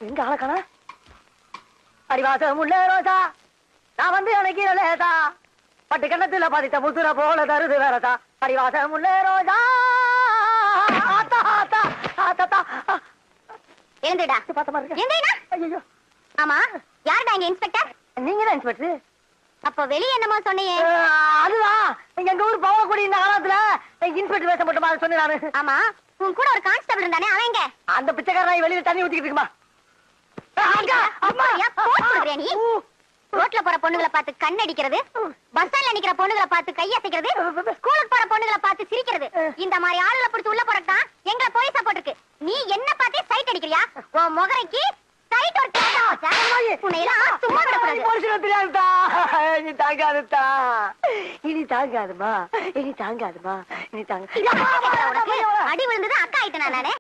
எங்க ஆளக்கான அடிவாசம் உள்ள ரோசா நான் வந்து அணைக்கிற லேசா பட்டு கண்ணத்துல பதித்த முசுர போல தருது வேறதா அடிவாசம் உள்ள ரோசா ஆத்தா ஆத்தா ஆத்தா எழுந்துடா பார்த்த மாதிரி எங்கடா ஐயோ ஆமா யாருடா இங்க இன்ஸ்பெக்டர் நீங்க தான் இன்ஸ்பெக்டர் அப்ப வெளிய என்னமோ சொன்னீங்க அதுதான் எங்க ஊர் பவளக்குடி இந்த காலத்துல இன்ஸ்பெக்டர் வேஷம் போட்டு மாதிரி சொன்னாரு ஆமா உன் கூட ஒரு கான்ஸ்டபிள் இருந்தானே அவன் எங்க அந்த பிச்சைக்காரன் வெளியில தண்ணி ஊத்திக்கிட்டு இருக்குமா நீ ரோட்ல போற பொண்ணுகளை பார்த்து கண்ணடிக்கிறது பஸ் ஸ்டாண்ட்ல நிக்கிற பொண்ணுகளை பார்த்து கையசைக்கிறது ஸ்கூலுக்கு போற பொண்ணுகளை பார்த்து சிரிக்கிறது இந்த மாதிரி ஆளுகளை பிடிச்சு உள்ள போறதுதான் எங்களை போலீஸா போட்டிருக்கு நீ என்ன பார்த்தே சைட் அடிக்கிறியா உன் முகரைக்கு சைட் ஒரு சும்மா விடக்கூடாது இனி தாங்காதுதா இனி தாங்காதுமா இனி தாங்காதுமா இனி தாங்க அடி விழுந்தது அக்கா ஆயிட்டேன் நானே